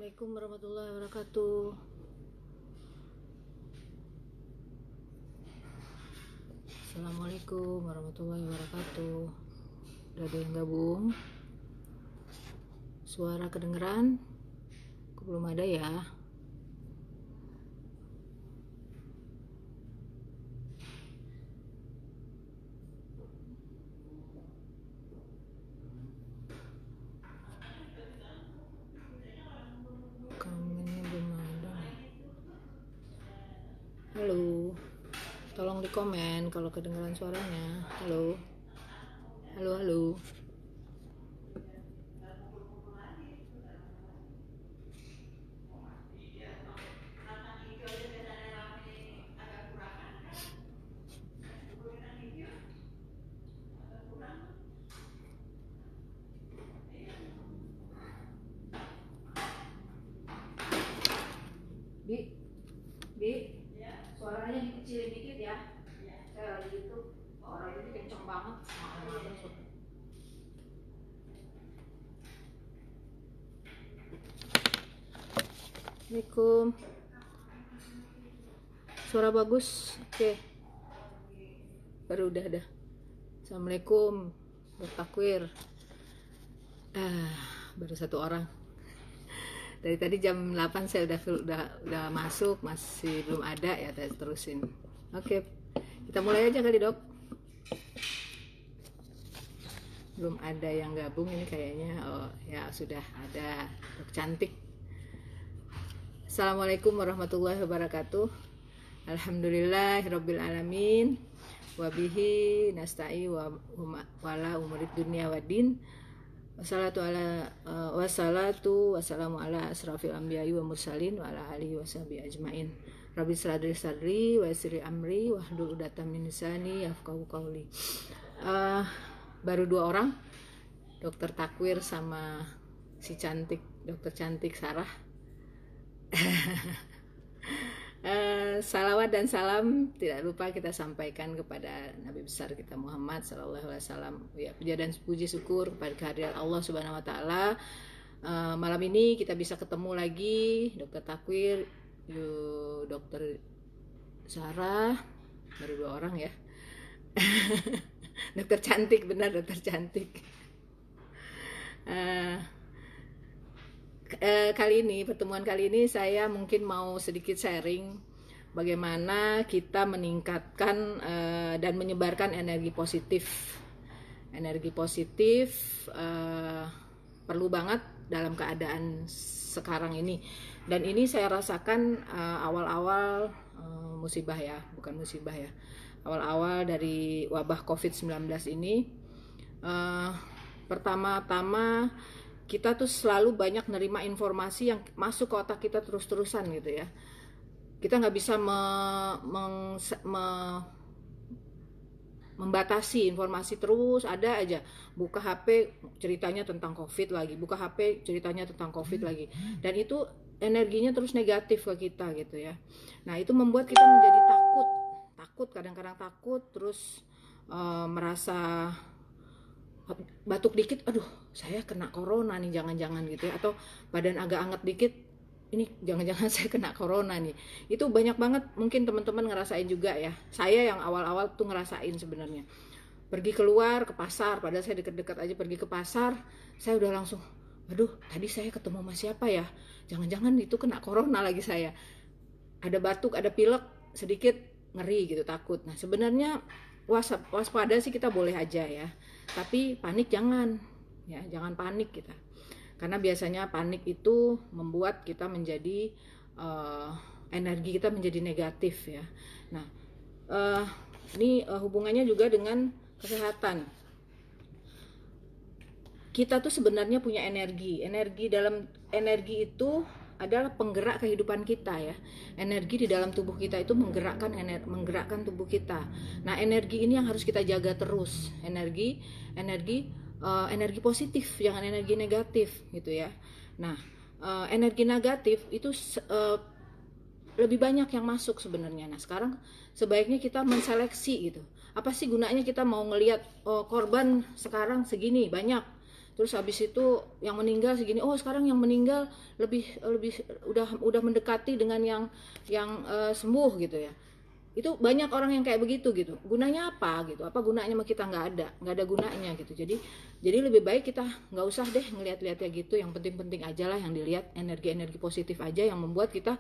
Assalamualaikum warahmatullahi wabarakatuh. Assalamualaikum warahmatullahi wabarakatuh. Udah ada yang gabung? Suara kedengeran? Belum ada ya? Komennya belum ada. Halo, tolong di komen kalau kedengeran suaranya. Halo, halo, halo. Bi, suaranya dikecilin dikit ya. Saya lagi itu orang ini kenceng banget. Assalamualaikum. Suara bagus. Oke. Baru udah ada. Assalamualaikum. Bertakwir. Baru satu orang. Dari tadi jam 8 saya udah masuk, masih belum ada ya, saya terusin. Oke. Kita mulai aja kali, Dok. Belum ada yang gabung ini kayaknya. Oh, ya sudah ada. Dok cantik. Assalamualaikum warahmatullahi wabarakatuh. Alhamdulillahirabbil alamin. Wabihi nasta'in wala umurid dunia waddin. Wassalamu ala asrafil anbiya'i wa mursalin wa ala alihi washabihi ajmain. Rabbi sadri wa yassir amri wahlul 'uqdatam min lisani yafqahu qawli. Baru 2 orang, Dokter Takwir sama si cantik, Dokter cantik Sarah. Salawat dan salam tidak lupa kita sampaikan kepada Nabi besar kita Muhammad sallallahu alaihi wasallam. Ya, puja dan puji syukur kepada kehadiran Allah Subhanahu wa taala. Malam ini kita bisa ketemu lagi Dokter Takwir, Dokter Sarah, baru 2 orang ya. Dokter cantik, benar dokter cantik. Pertemuan kali ini saya mungkin mau sedikit sharing bagaimana kita meningkatkan dan menyebarkan energi positif. Energi positif perlu banget dalam keadaan sekarang ini. Dan ini saya rasakan awal-awal musibah ya, bukan musibah ya. Awal-awal dari wabah COVID-19 ini. Pertama-tama kita tuh selalu banyak nerima informasi yang masuk ke otak kita terus-terusan gitu ya. Kita nggak bisa membatasi informasi, terus ada aja. Buka HP ceritanya tentang COVID lagi, buka HP ceritanya tentang COVID lagi. Dan itu energinya terus negatif ke kita gitu ya. Nah itu membuat kita menjadi takut, kadang-kadang takut, terus merasa batuk dikit, aduh saya kena corona nih jangan-jangan gitu ya, atau badan agak anget dikit, ini jangan-jangan saya kena corona nih. Itu banyak banget, mungkin teman-teman ngerasain juga ya. Saya yang awal-awal tuh ngerasain sebenarnya. Pergi keluar ke pasar, padahal saya deket-deket aja pergi ke pasar, saya udah langsung, aduh tadi saya ketemu sama siapa ya, jangan-jangan itu kena corona lagi saya. Ada batuk, ada pilek sedikit, ngeri gitu, takut. Nah sebenarnya waspada sih kita boleh aja ya, tapi panik jangan ya, jangan panik kita, karena biasanya panik itu membuat kita menjadi energi kita menjadi negatif ya. Nah ini hubungannya juga dengan kesehatan. Kita tuh sebenarnya punya energi itu adalah penggerak kehidupan kita ya. Energi di dalam tubuh kita itu menggerakkan tubuh kita. Nah energi ini yang harus kita jaga terus. Energi positif, jangan energi negatif gitu ya. Nah energi negatif itu lebih banyak yang masuk sebenarnya. Nah sekarang sebaiknya kita menseleksi gitu. Apa sih gunanya kita mau ngelihat korban sekarang segini banyak, terus habis itu yang meninggal segini, oh sekarang yang meninggal lebih lebih udah mendekati dengan yang sembuh gitu ya. Itu banyak orang yang kayak begitu gitu. Gunanya apa gitu? Apa gunanya sama kita? Nggak ada gunanya gitu. Jadi lebih baik kita nggak usah deh ngelihat-lihat ya gitu. Yang penting-penting aja lah yang dilihat, energi-energi positif aja yang membuat kita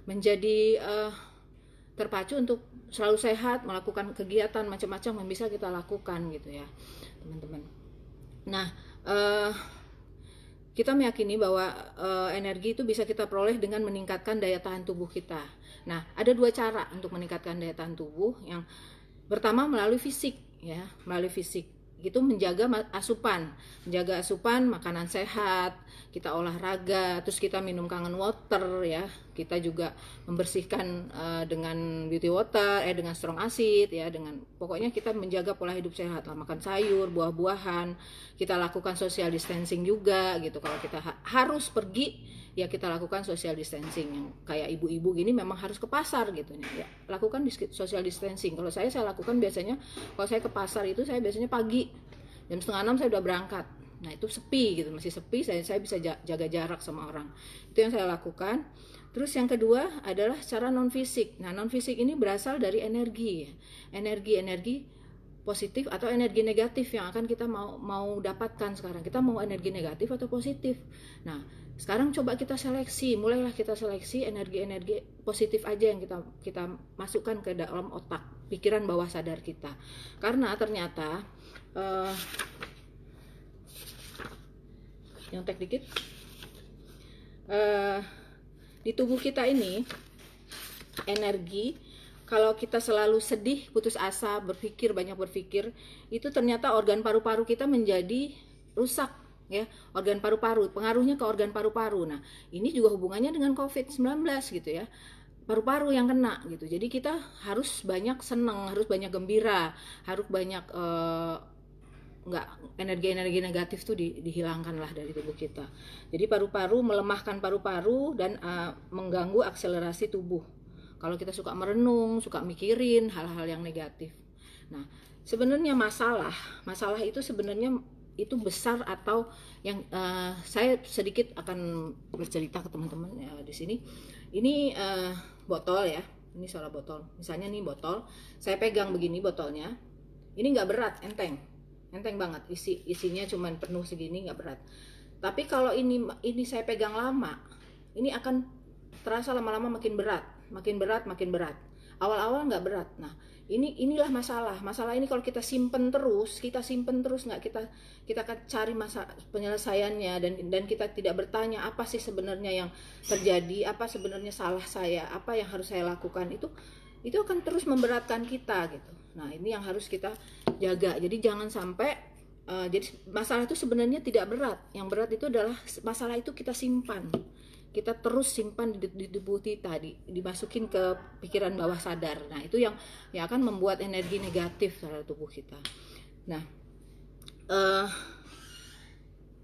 menjadi terpacu untuk selalu sehat, melakukan kegiatan macam-macam yang bisa kita lakukan gitu ya, teman-teman. Nah, kita meyakini bahwa energi itu bisa kita peroleh dengan meningkatkan daya tahan tubuh kita. Nah, ada dua cara untuk meningkatkan daya tahan tubuh. Yang pertama melalui fisik, ya, melalui fisik. Itu menjaga asupan, makanan sehat, kita olahraga, terus kita minum kangen water ya. Kita juga membersihkan dengan beauty water, dengan strong acid ya, dengan pokoknya kita menjaga pola hidup sehat lah, makan sayur, buah-buahan. Kita lakukan social distancing juga gitu. Kalau kita harus pergi ya kita lakukan social distancing. Yang kayak ibu-ibu gini memang harus ke pasar gitu ya, lakukan social distancing. Kalau saya lakukan biasanya kalau saya ke pasar itu saya biasanya pagi jam 5:30 saya udah berangkat. Nah itu sepi gitu, masih sepi, saya bisa jaga jarak sama orang. Itu yang saya lakukan. Terus yang kedua adalah secara non fisik. Nah non fisik ini berasal dari energi positif atau energi negatif yang akan kita mau dapatkan sekarang. Kita mau energi negatif atau positif. Nah, sekarang coba kita seleksi, mulailah kita seleksi energi-energi positif aja yang kita masukkan ke dalam otak, pikiran bawah sadar kita. Karena ternyata yang tek dikit di tubuh kita ini energi. Kalau kita selalu sedih, putus asa, banyak berpikir, itu ternyata organ paru-paru kita menjadi rusak ya, organ paru-paru, pengaruhnya ke organ paru-paru. Nah, ini juga hubungannya dengan COVID-19 gitu ya. Paru-paru yang kena gitu. Jadi kita harus banyak senang, harus banyak gembira, harus banyak energi-energi negatif tuh dihilangkan lah dari tubuh kita. Jadi paru-paru melemahkan paru-paru dan mengganggu akselerasi tubuh. Kalau kita suka merenung, suka mikirin hal-hal yang negatif. Nah, sebenarnya masalah itu sebenarnya itu besar atau yang saya sedikit akan bercerita ke teman-teman ya di sini. Ini botol ya, ini salah botol. Misalnya nih botol, saya pegang begini botolnya. Ini nggak berat, enteng banget. Isinya cuman penuh segini, nggak berat. Tapi kalau ini saya pegang lama, ini akan terasa lama-lama makin berat. Awal-awal nggak berat. Nah, inilah masalah ini kalau kita simpen terus nggak kita akan cari penyelesaiannya dan kita tidak bertanya apa sih sebenarnya yang terjadi, apa sebenarnya salah saya, apa yang harus saya lakukan, itu akan terus memberatkan kita gitu. Nah, ini yang harus kita jaga. Jadi jangan sampai jadi masalah itu sebenarnya tidak berat. Yang berat itu adalah masalah itu kita terus simpan di tubuh kita, dimasukin ke pikiran bawah sadar. Nah, itu yang akan membuat energi negatif terhadap tubuh kita. Nah,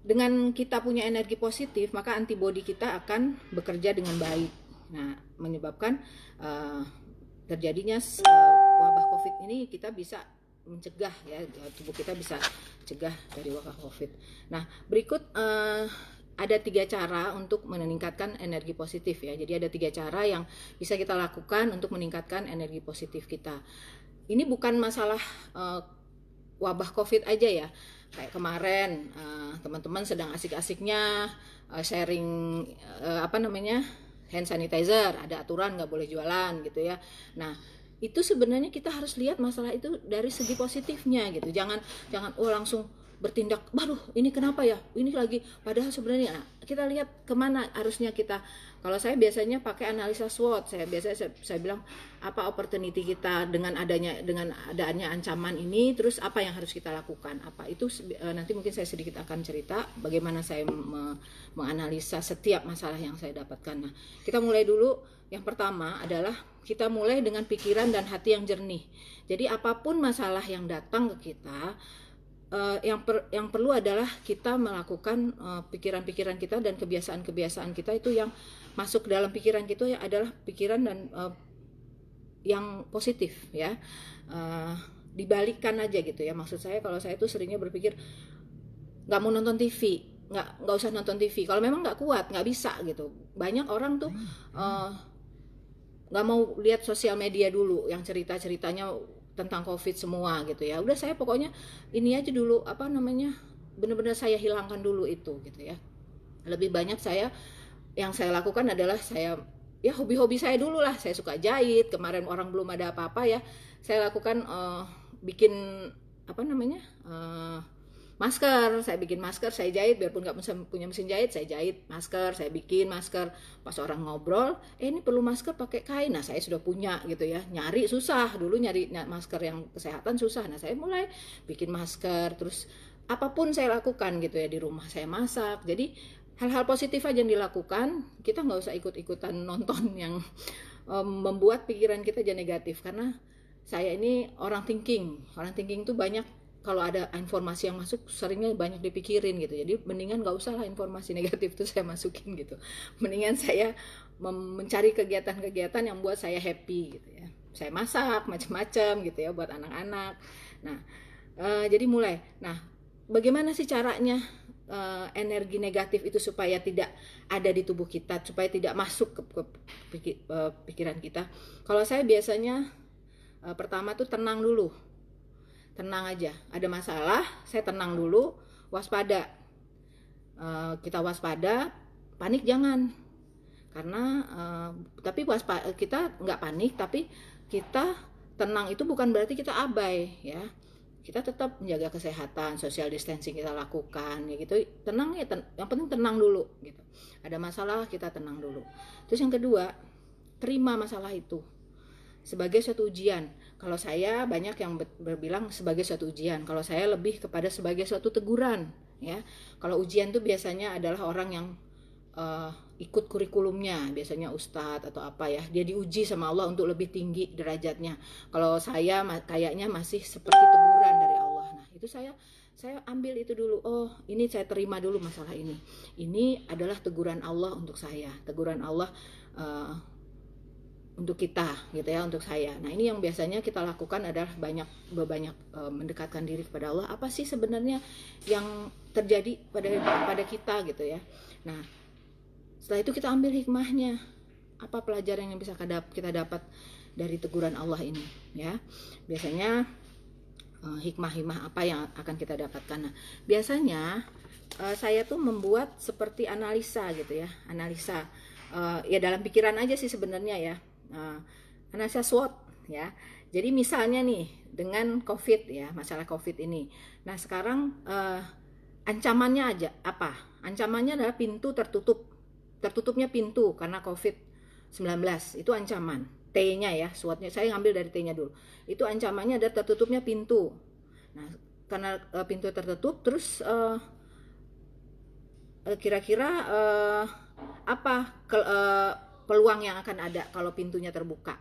dengan kita punya energi positif, maka antibodi kita akan bekerja dengan baik. Nah, menyebabkan terjadinya wabah COVID ini kita bisa mencegah ya, tubuh kita bisa cegah dari wabah COVID. Nah, berikut ada 3 cara untuk meningkatkan energi positif ya. Jadi ada 3 cara yang bisa kita lakukan untuk meningkatkan energi positif kita. Ini bukan masalah wabah COVID aja ya. Kayak kemarin teman-teman sedang asik-asiknya sharing hand sanitizer, ada aturan nggak boleh jualan gitu ya. Nah, itu sebenarnya kita harus lihat masalah itu dari segi positifnya gitu. Jangan langsung bertindak, waduh ini kenapa ya, ini lagi, padahal sebenarnya kita lihat kemana harusnya kita. Kalau saya biasanya pakai analisa SWOT, saya bilang apa opportunity kita dengan adanya ancaman ini, terus apa yang harus kita lakukan, apa itu nanti mungkin saya sedikit akan cerita bagaimana saya menganalisa setiap masalah yang saya dapatkan. Nah, kita mulai dulu. Yang pertama adalah kita mulai dengan pikiran dan hati yang jernih. Jadi apapun masalah yang datang ke kita, yang perlu adalah kita melakukan pikiran-pikiran kita dan kebiasaan-kebiasaan kita itu yang masuk ke dalam pikiran kita adalah pikiran dan yang positif ya. Dibalikkan aja gitu ya. Maksud saya kalau saya itu seringnya berpikir nggak mau nonton TV, nggak usah nonton TV. Kalau memang nggak kuat, nggak bisa gitu. Banyak orang tuh nggak mau lihat sosial media dulu, yang ceritanya tentang COVID semua gitu ya. Udah saya pokoknya ini aja dulu, apa namanya, benar-benar saya hilangkan dulu itu gitu ya. Lebih banyak yang saya lakukan adalah saya ya hobi-hobi saya dulu lah. Saya suka jahit. Kemarin orang belum ada apa-apa ya, saya lakukan bikin apa namanya, masker. Saya bikin masker, saya jahit, biarpun nggak punya mesin jahit, saya jahit masker, saya bikin masker. Pas orang ngobrol, ini perlu masker pakai kain. Nah, saya sudah punya gitu ya. Nyari susah, dulu nyari masker yang kesehatan susah. Nah, saya mulai bikin masker, terus apapun saya lakukan gitu ya di rumah. Saya masak. Jadi hal-hal positif aja yang dilakukan. Kita nggak usah ikut-ikutan nonton yang membuat pikiran kita jadi negatif. Karena saya ini orang thinking tuh banyak. Kalau ada informasi yang masuk, seringnya banyak dipikirin gitu. Jadi mendingan nggak usah lah informasi negatif itu saya masukin gitu. Mendingan saya mencari kegiatan-kegiatan yang buat saya happy gitu ya. Saya masak macam-macam gitu ya buat anak-anak. Nah, jadi mulai. Nah, bagaimana sih caranya energi negatif itu supaya tidak ada di tubuh kita, supaya tidak masuk ke pikiran kita? Kalau saya biasanya pertama tuh tenang dulu. Tenang aja, ada masalah, saya tenang dulu, waspada. Kita waspada, panik jangan. Karena tapi kita nggak panik, tapi kita tenang itu bukan berarti kita abai ya. Kita tetap menjaga kesehatan, social distancing kita lakukan ya gitu. Tenang ya, yang penting tenang dulu gitu. Ada masalah kita tenang dulu. Terus yang kedua, terima masalah itu sebagai suatu ujian. Kalau saya banyak yang berbilang sebagai suatu ujian. Kalau saya lebih kepada sebagai suatu teguran ya. Kalau ujian itu biasanya adalah orang yang ikut kurikulumnya, biasanya ustadz atau apa ya, dia diuji sama Allah untuk lebih tinggi derajatnya. Kalau saya kayaknya masih seperti teguran dari Allah. Nah itu saya ambil itu dulu. Oh, ini saya terima dulu masalah ini. Ini adalah teguran Allah untuk saya, teguran Allah untuk kita gitu ya, untuk saya. Nah ini yang biasanya kita lakukan adalah banyak mendekatkan diri kepada Allah. Apa sih sebenarnya yang terjadi pada kita gitu ya. Nah setelah itu kita ambil hikmahnya, apa pelajaran yang bisa kita dapat dari teguran Allah ini ya. Biasanya hikmah-hikmah apa yang akan kita dapatkan. Nah biasanya saya tuh membuat seperti analisa gitu ya, analisa ya dalam pikiran aja sih sebenarnya ya. Analisa SWOT ya. Jadi misalnya nih dengan COVID ya, masalah COVID ini. Nah sekarang ancamannya aja apa? Ancamannya adalah pintu tertutupnya pintu karena COVID-19 itu ancaman. T-nya ya, SWOT-nya saya ngambil dari T-nya dulu. Itu ancamannya adalah tertutupnya pintu. Nah karena pintu tertutup, terus kira-kira apa peluang yang akan ada kalau pintunya terbuka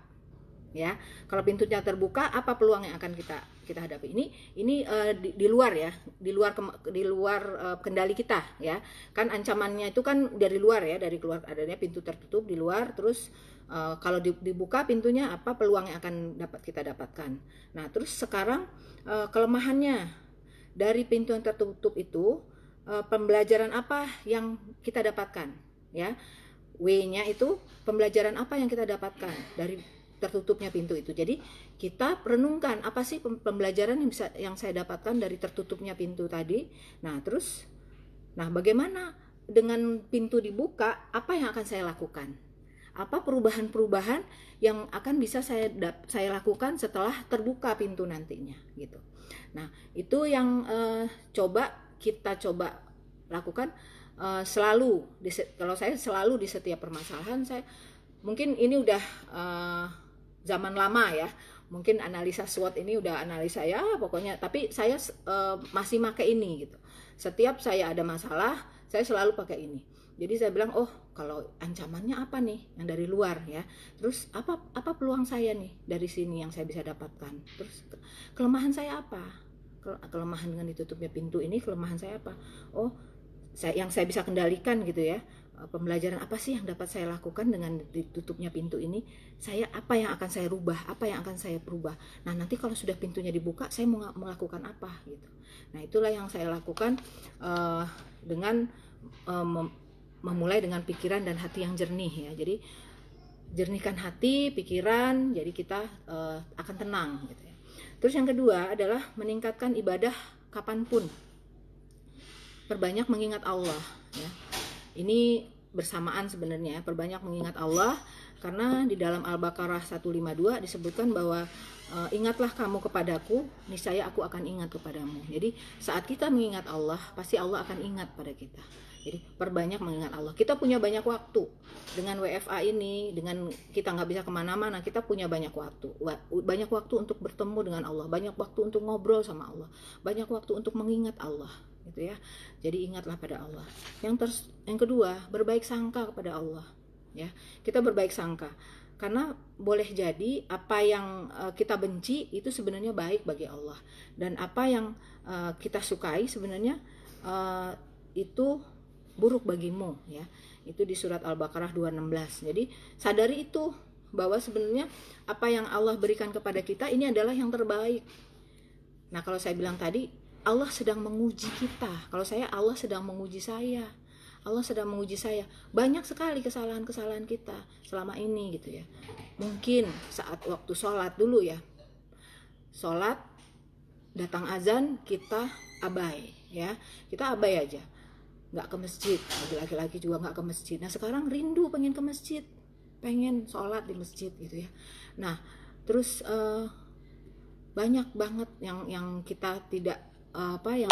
ya. Kalau pintunya terbuka, apa peluang yang akan kita hadapi? Ini di luar ya, di luar kendali kita ya. Kan ancamannya itu kan dari luar ya, dari keluar, adanya pintu tertutup di luar. Terus kalau dibuka pintunya, apa peluang yang akan kita dapatkan? Nah terus sekarang kelemahannya dari pintu yang tertutup itu, pembelajaran apa yang kita dapatkan ya. W-nya itu pembelajaran apa yang kita dapatkan dari tertutupnya pintu itu. Jadi kita renungkan apa sih pembelajaran yang saya dapatkan dari tertutupnya pintu tadi. Nah terus, bagaimana dengan pintu dibuka, apa yang akan saya lakukan? Apa perubahan-perubahan yang akan bisa saya lakukan setelah terbuka pintu nantinya gitu. Nah itu yang kita coba lakukan. Selalu kalau saya selalu di setiap permasalahan, saya mungkin ini udah zaman lama ya, mungkin analisa SWOT ini udah analisa ya pokoknya, tapi saya masih pakai ini gitu. Setiap saya ada masalah, saya selalu pakai ini. Jadi saya bilang, oh kalau ancamannya apa nih yang dari luar ya, terus apa peluang saya nih dari sini yang saya bisa dapatkan, terus kelemahan saya apa, kelemahan dengan ditutupnya pintu ini, kelemahan saya apa? Oh yang saya bisa kendalikan gitu ya. pembelajaran apa sih yang dapat saya lakukan dengan ditutupnya pintu ini. Saya apa yang akan saya rubah, apa yang akan saya perubah. Nah nanti kalau sudah pintunya dibuka, saya mau melakukan apa gitu. Nah itulah yang saya lakukan dengan memulai dengan pikiran dan hati yang jernih ya. Jadi jernihkan hati, pikiran, jadi kita akan tenang gitu ya. Terus yang kedua adalah meningkatkan ibadah kapanpun. Perbanyak mengingat Allah ya. Ini bersamaan sebenarnya, perbanyak mengingat Allah, karena di dalam Al-Baqarah 152 disebutkan bahwa ingatlah kamu kepadaku, niscaya aku akan ingat kepadamu. Jadi saat kita mengingat Allah, pasti Allah akan ingat pada kita. Jadi perbanyak mengingat Allah. Kita punya banyak waktu dengan WFA ini, dengan kita nggak bisa kemana-mana, kita punya banyak waktu untuk bertemu dengan Allah, banyak waktu untuk ngobrol sama Allah, banyak waktu untuk mengingat Allah gitu ya. Jadi ingatlah pada Allah. Yang kedua, berbaik sangka kepada Allah ya. Kita berbaik sangka karena boleh jadi apa yang kita benci itu sebenarnya baik bagi Allah, dan apa yang kita sukai sebenarnya itu buruk bagimu ya. Itu di surat Al-Baqarah 216. Jadi sadari itu, bahwa sebenarnya apa yang Allah berikan kepada kita ini adalah yang terbaik. Nah kalau saya bilang tadi, Allah sedang menguji kita. Kalau saya, Allah sedang menguji saya. Allah sedang menguji saya. Banyak sekali kesalahan-kesalahan kita selama ini gitu ya. Mungkin saat waktu sholat dulu ya, sholat datang azan kita abai ya, kita abai aja, nggak ke masjid. Laki-laki juga nggak ke masjid. Nah sekarang rindu pengen ke masjid, pengen sholat di masjid gitu ya. Nah terus banyak banget yang kita tidak yang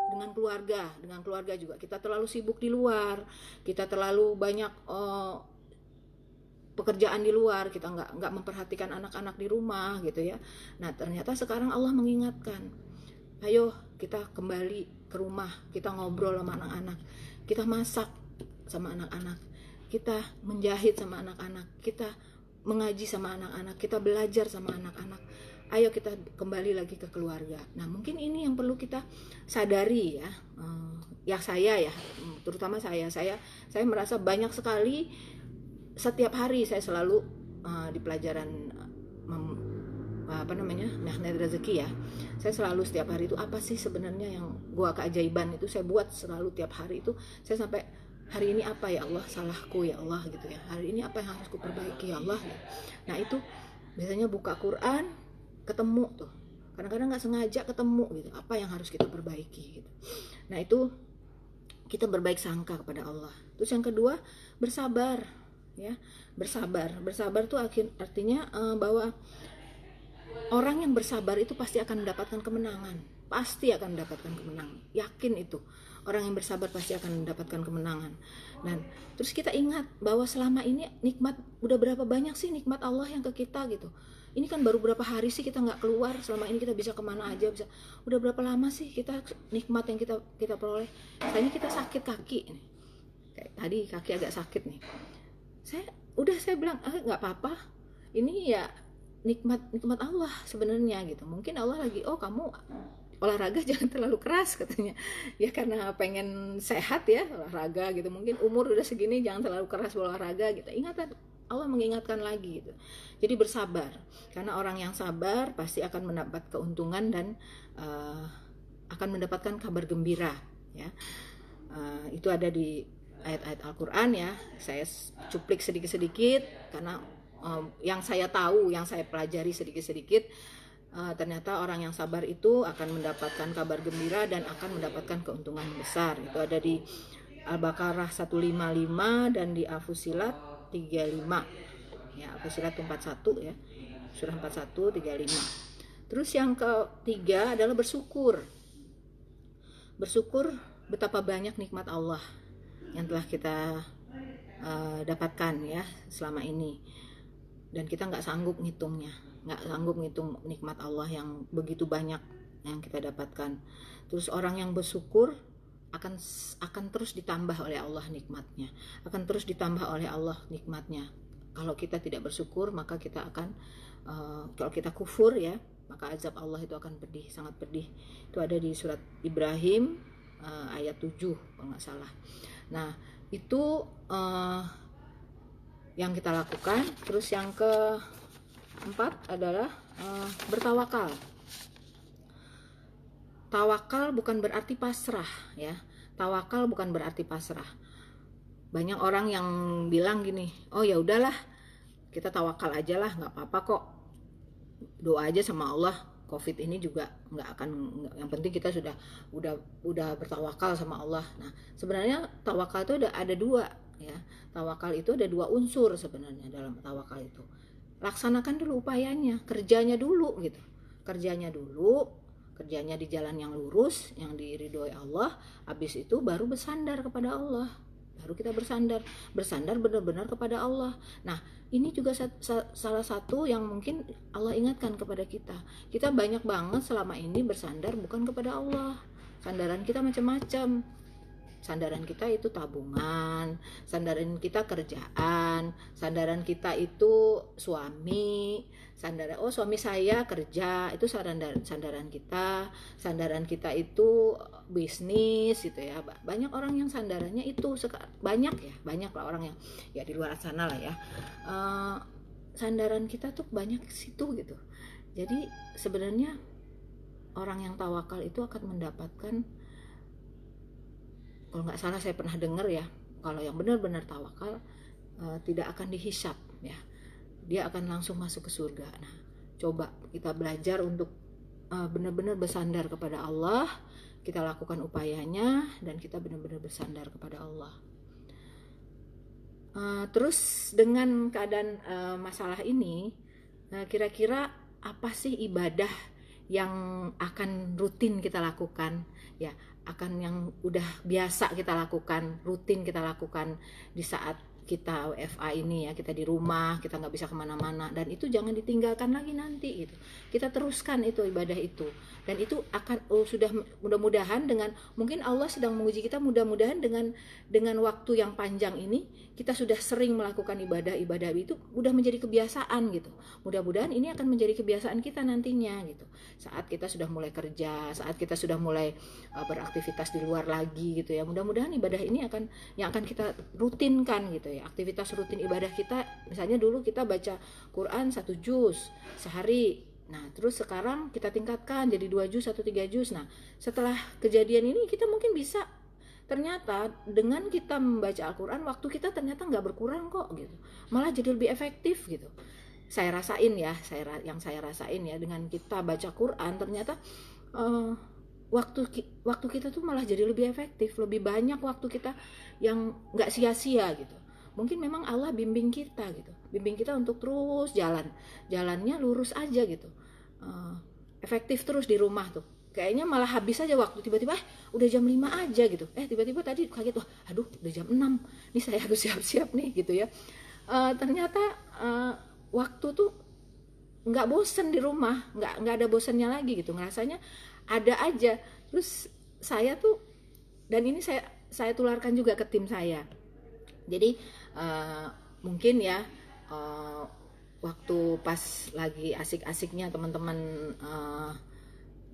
dengan keluarga juga kita terlalu sibuk di luar, kita terlalu banyak pekerjaan di luar, kita nggak memperhatikan anak-anak di rumah gitu ya. Nah ternyata sekarang Allah mengingatkan, ayo kita kembali ke rumah, kita ngobrol sama anak-anak, kita masak sama anak-anak, kita menjahit sama anak-anak, kita mengaji sama anak-anak, kita belajar sama anak-anak. Ayo kita kembali lagi ke keluarga. Nah mungkin ini yang perlu kita sadari ya. Ya saya ya, terutama saya merasa banyak sekali setiap hari saya selalu di pelajaran magnet rezeki ya. Saya selalu setiap hari itu apa sih sebenarnya yang gua keajaiban itu saya buat selalu tiap hari itu. Saya sampai hari ini apa ya Allah salahku ya Allah gitu ya. Hari ini apa yang harus kuperbaiki ya Allah. Nah itu biasanya buka Quran ketemu tuh, kadang-kadang nggak sengaja ketemu gitu apa yang harus kita perbaiki gitu. Nah itu kita berbaik sangka kepada Allah. Terus yang kedua, bersabar ya. Bersabar tuh artinya bahwa orang yang bersabar itu pasti akan mendapatkan kemenangan, yakin itu. Orang yang bersabar pasti akan mendapatkan kemenangan. Dan terus kita ingat bahwa selama ini nikmat, udah berapa banyak sih nikmat Allah yang ke kita gitu. Ini kan baru berapa hari sih kita nggak keluar, selama ini kita bisa kemana aja, bisa. Udah berapa lama sih kita nikmat yang kita peroleh. Misalnya kita sakit kaki nih, kayak tadi kaki agak sakit nih. Saya bilang nggak apa-apa, ini ya nikmat Allah sebenarnya gitu. Mungkin Allah lagi, oh kamu olahraga jangan terlalu keras katanya ya, karena pengen sehat ya olahraga gitu. Mungkin umur udah segini jangan terlalu keras olahraga gitu. Ingatan Allah mengingatkan lagi gitu. Jadi bersabar, karena orang yang sabar pasti akan mendapat keuntungan dan akan mendapatkan kabar gembira ya. Itu ada di ayat-ayat Al-Quran ya. Saya cuplik sedikit-sedikit karena yang saya tahu, yang saya pelajari sedikit-sedikit, ternyata orang yang sabar itu akan mendapatkan kabar gembira dan akan mendapatkan keuntungan besar. Itu ada di Al-Baqarah 155 dan di Al-Fussilat 35 ya, Al-Fussilat 41 ya, surah 41 35. Terus yang ketiga adalah bersyukur betapa banyak nikmat Allah yang telah kita dapatkan ya selama ini, dan kita nggak sanggup ngitung nikmat Allah yang begitu banyak yang kita dapatkan. Terus orang yang bersyukur akan terus ditambah oleh Allah nikmatnya, Kalau kita tidak bersyukur maka kita akan kalau kita kufur ya, maka azab Allah itu akan pedih, sangat pedih. Itu ada di surat Ibrahim ayat 7 kalau nggak salah. Nah Itu yang kita lakukan. Terus yang keempat adalah bertawakal. Tawakal bukan berarti pasrah ya. Tawakal bukan berarti pasrah. Banyak orang yang bilang gini, oh ya udahlah, kita tawakal aja lah, nggak apa-apa kok. Doa aja sama Allah, COVID ini juga nggak akan. Yang penting kita udah bertawakal sama Allah. Nah, sebenarnya tawakal itu ada dua ya. Tawakal itu ada dua unsur sebenarnya dalam tawakal itu. Laksanakan dulu upayanya, kerjanya dulu gitu. Kerjanya di jalan yang lurus, yang diridhoi Allah. Habis itu baru bersandar kepada Allah. Baru kita bersandar benar-benar kepada Allah. Nah, ini juga salah satu yang mungkin Allah ingatkan kepada kita. Kita banyak banget selama ini bersandar bukan kepada Allah. Sandaran kita macam-macam. Sandaran kita itu tabungan, sandaran kita kerjaan, sandaran kita itu suami, suami saya kerja, itu sandaran kita, sandaran kita itu bisnis gitu ya. Banyak orang yang sandarannya itu banyak lah orang yang ya di luar sana lah ya. Sandaran kita tuh banyak situ gitu. Jadi sebenarnya orang yang tawakal itu akan mendapatkan, kalau nggak salah saya pernah dengar ya, kalau yang benar-benar tawakal tidak akan dihisap ya, dia akan langsung masuk ke surga. Nah, coba kita belajar untuk benar-benar bersandar kepada Allah, kita lakukan upayanya dan kita benar-benar bersandar kepada Allah. Terus dengan keadaan masalah ini, kira-kira apa sih ibadah yang akan rutin kita lakukan ya, akan yang udah biasa kita lakukan, rutin kita lakukan di saat kita WFA ini ya, kita di rumah, kita nggak bisa kemana-mana, dan itu jangan ditinggalkan lagi nanti gitu. Kita teruskan itu ibadah itu, dan itu akan sudah mudah-mudahan dengan, mungkin Allah sedang menguji kita, mudah-mudahan dengan waktu yang panjang ini kita sudah sering melakukan ibadah itu, udah menjadi kebiasaan gitu. Mudah-mudahan ini akan menjadi kebiasaan kita nantinya gitu. Saat kita sudah mulai kerja, saat kita sudah mulai beraktivitas di luar lagi gitu ya, mudah-mudahan ibadah ini yang akan kita rutinkan gitu ya. Aktivitas rutin ibadah kita, misalnya dulu kita baca Quran 1 juz sehari. Nah, terus sekarang kita tingkatkan jadi 2 juz atau 3 juz. Nah, setelah kejadian ini kita mungkin bisa, ternyata dengan kita membaca Al-Quran, waktu kita ternyata nggak berkurang kok gitu. Malah jadi lebih efektif gitu. Saya rasain ya, saya rasain ya, dengan kita baca Quran ternyata waktu kita tuh malah jadi lebih efektif, lebih banyak waktu kita yang nggak sia-sia gitu. Mungkin memang Allah bimbing kita gitu, bimbing kita untuk terus jalannya lurus aja gitu, efektif terus di rumah tuh. Kayaknya malah habis aja waktu, tiba-tiba udah jam 5 aja gitu, tiba-tiba tadi kaget, aduh udah jam 6 nih, saya harus siap-siap nih gitu ya. Ternyata waktu tuh nggak bosen di rumah, nggak ada bosennya lagi gitu, ngerasanya ada aja. Terus saya tuh, dan ini saya tularkan juga ke tim saya. Jadi mungkin ya waktu pas lagi asik-asiknya teman-teman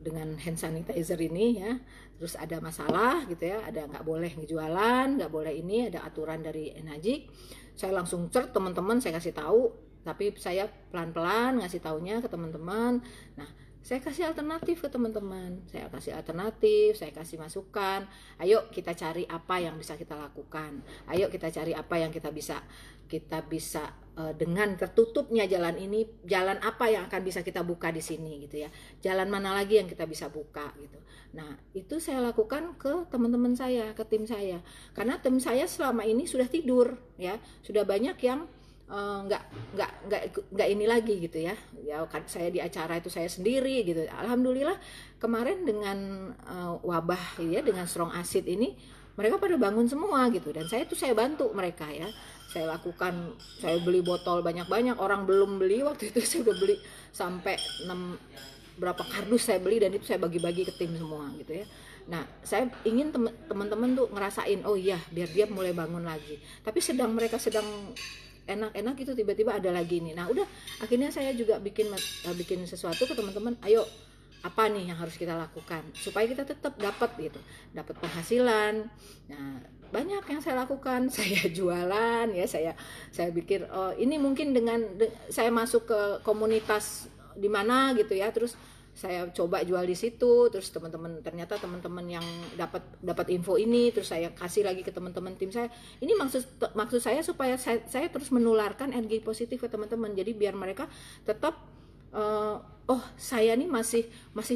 dengan hand sanitizer ini ya, terus ada masalah gitu ya, ada nggak boleh ngejualan, nggak boleh ini, ada aturan dari Enajik, saya langsung teman-teman saya kasih tahu, tapi saya pelan-pelan ngasih taunya ke teman-teman. Nah, saya kasih alternatif ke teman-teman, saya kasih masukan, ayo kita cari apa yang bisa kita lakukan, ayo kita cari apa yang kita bisa dengan tertutupnya jalan ini, jalan apa yang akan bisa kita buka di sini gitu ya, jalan mana lagi yang kita bisa buka gitu. Nah, itu saya lakukan ke teman-teman saya, ke tim saya, karena tim saya selama ini sudah tidur ya, sudah banyak yang nggak ini lagi gitu ya. Saya di acara itu saya sendiri gitu. Alhamdulillah kemarin dengan wabah ya, dengan strong acid ini mereka pada bangun semua gitu, dan saya bantu mereka ya. Saya lakukan, saya beli botol banyak-banyak, orang belum beli waktu itu, saya udah beli sampai 6 berapa kardus saya beli, dan itu saya bagi-bagi ke tim semua gitu ya. Nah, saya ingin teman-teman tuh ngerasain, oh iya, biar dia mulai bangun lagi. Tapi mereka sedang enak-enak itu, tiba-tiba ada lagi nih. Nah, udah akhirnya saya juga bikin sesuatu ke teman-teman, ayo apa nih yang harus kita lakukan supaya kita tetap dapat gitu, dapat penghasilan. Nah, banyak yang saya lakukan. Saya jualan ya, saya pikir oh ini mungkin dengan saya masuk ke komunitas di mana gitu ya, terus saya coba jual di situ, terus ternyata teman-teman yang dapat info ini, terus saya kasih lagi ke teman-teman tim saya. Ini maksud saya supaya saya terus menularkan energi positif ke teman-teman, jadi biar mereka tetap oh saya nih masih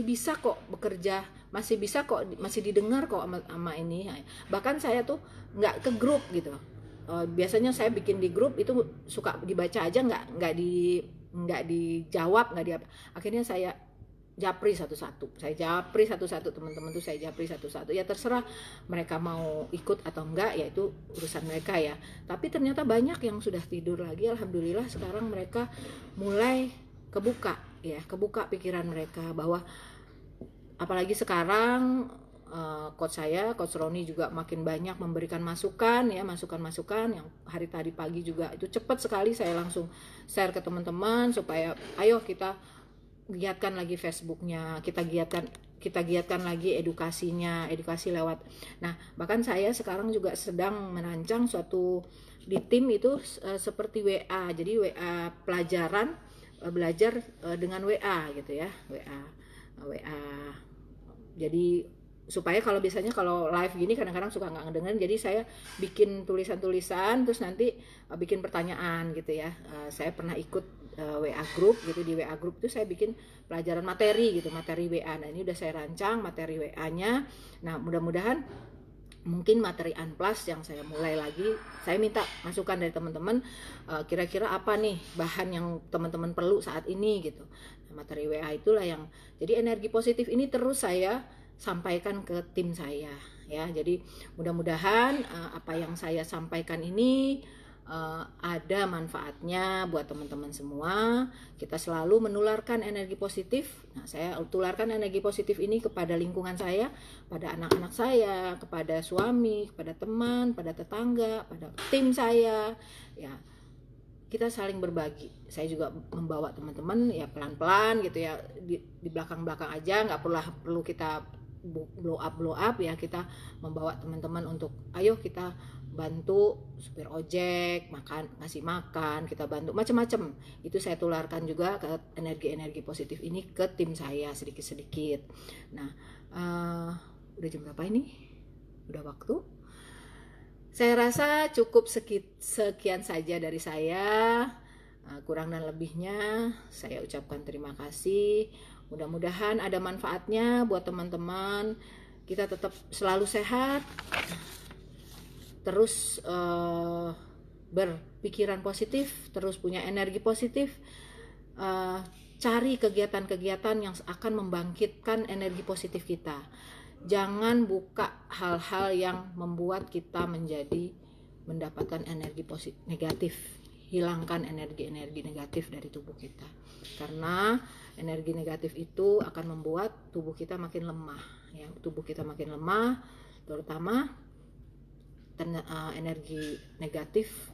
bisa kok bekerja, masih bisa kok, masih didengar kok sama ini. Bahkan saya tuh nggak ke grup gitu. Biasanya saya bikin di grup itu suka dibaca aja, nggak dijawab, nggak di apa. Akhirnya saya japri satu-satu, teman-teman tuh saya japri satu-satu. Ya terserah mereka mau ikut atau enggak, ya itu urusan mereka ya. Tapi ternyata banyak yang sudah tidur lagi. Alhamdulillah sekarang mereka mulai kebuka pikiran mereka, bahwa apalagi sekarang coach Roni juga makin banyak memberikan masukan yang hari tadi pagi juga itu cepat sekali saya langsung share ke teman-teman supaya ayo kita giatkan lagi Facebooknya, kita giatkan lagi edukasi lewat. Nah, bahkan saya sekarang juga sedang merancang suatu di tim itu seperti WA, jadi WA pelajaran, belajar dengan WA gitu ya, WA. Jadi supaya kalau biasanya kalau live gini kadang-kadang suka nggak ngedengerin, jadi saya bikin tulisan-tulisan terus nanti bikin pertanyaan gitu ya. Saya pernah ikut WA group gitu, di WA group itu saya bikin pelajaran materi WA. Nah, ini udah saya rancang materi WA-nya. Nah, mudah-mudahan mungkin materi Unplus yang saya mulai lagi, saya minta masukan dari teman-teman, kira-kira apa nih bahan yang teman-teman perlu saat ini gitu. Nah, materi WA itulah yang jadi energi positif ini terus saya sampaikan ke tim saya ya. Jadi mudah-mudahan apa yang saya sampaikan ini ada manfaatnya buat teman-teman semua. Kita selalu menularkan energi positif. Nah, saya tularkan energi positif ini kepada lingkungan saya, pada anak-anak saya, kepada suami, kepada teman, pada tetangga, pada tim saya. Ya, kita saling berbagi. Saya juga membawa teman-teman ya pelan-pelan gitu ya, di belakang-belakang aja, nggak perlu kita blow up ya. Kita membawa teman-teman untuk ayo kita bantu supir ojek, ngasih makan, kita bantu macam-macam. Itu saya tularkan juga ke energi-energi positif ini ke tim saya sedikit-sedikit. Nah, udah jam berapa ini? Udah waktu. Saya rasa cukup sekian saja dari saya. Kurang dan lebihnya saya ucapkan terima kasih. Mudah-mudahan ada manfaatnya buat teman-teman. Kita tetap selalu sehat, terus berpikiran positif, terus punya energi positif. Cari kegiatan-kegiatan yang akan membangkitkan energi positif kita. Jangan buka hal-hal yang membuat kita mendapatkan energi negatif. Hilangkan energi-energi negatif dari tubuh kita, karena energi negatif itu akan membuat tubuh kita makin lemah ya. Tubuh kita makin lemah, terutama energi negatif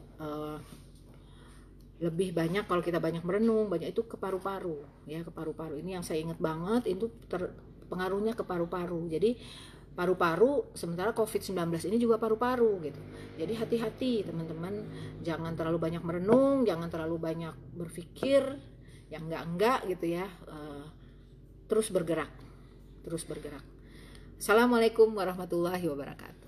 lebih banyak kalau kita banyak merenung, banyak itu ke paru-paru ya. Ke paru-paru ini yang saya ingat banget, itu pengaruhnya ke paru-paru. Jadi paru-paru, sementara COVID-19 ini juga paru-paru gitu. Jadi hati-hati teman-teman, jangan terlalu banyak merenung, jangan terlalu banyak berpikir yang enggak gitu ya. Terus bergerak. Assalamualaikum warahmatullahi wabarakatuh.